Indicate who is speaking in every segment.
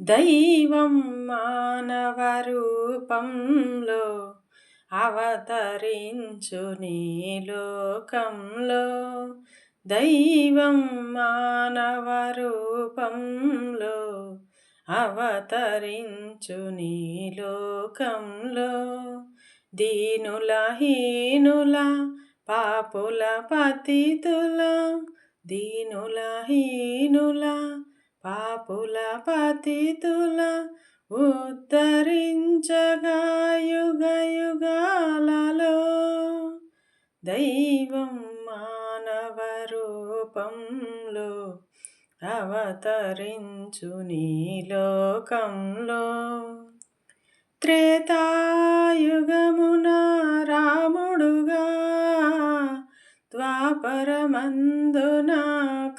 Speaker 1: దైవం మానవ రూపంలో అవతరించు నీ లోకంలో. దైవం మానవ రూపంలో అవతరించు నీ లోకంలో. దీనుల హీనుల పాపుల పతితుల, దీనుల హీనుల పాపుల పతితుల ఉద్ధరించగా యుగ యుగాలలో. దైవం మానవ రూపంలో అవతరించు నీ లోకంలో. త్రేతాయుగమున రాముడుగా, ద్వాపరమందున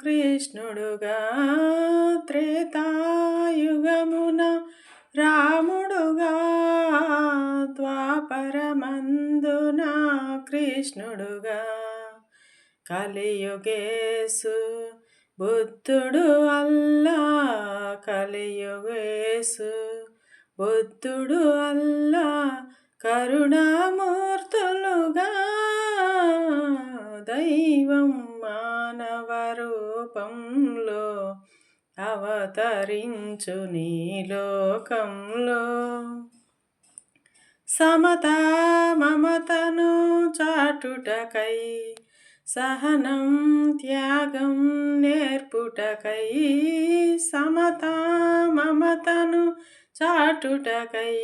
Speaker 1: కృష్ణుడుగా. త్రేతాయుగమున రాముడుగా, ద్వాపరమందున కృష్ణుడుగా. కలియుగేసు బుద్ధుడు అల్లా, కలియుగేసు బుద్ధుడు అల్లా కరుణామూర్తులుగా. దైవం మానవ రూపంలో అవతరించు నీ లోకంలో. సమతా మమతను చాటుటకై, సహనం త్యాగం నేర్పుటకై. సమతా మమతను చాటుటకై,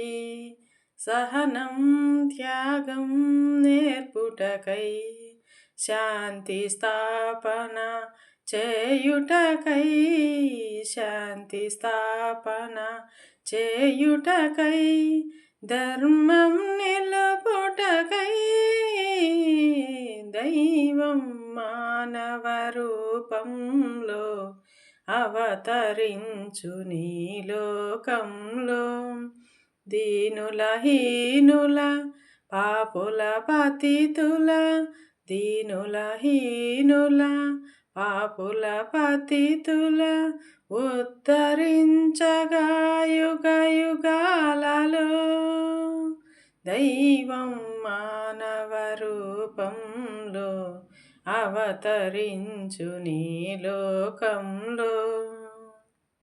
Speaker 1: సహనం త్యాగం నేర్పుటకై. శాంతి స్థాపన చేయుటకై, శాంతి స్థాపన చేయుటకై. ధర్మం నిలుపుటకై. దైవం మానవ రూపంలో అవతరించు నీ లోకంలో. దీనుల హీనుల పాపుల పతితుల, దీనుల హీనుల పాపుల పతితుల ఉద్ధరించగా యుగ యుగాలలో. దైవం మానవ రూపంలో అవతరించు నీ లోకంలో.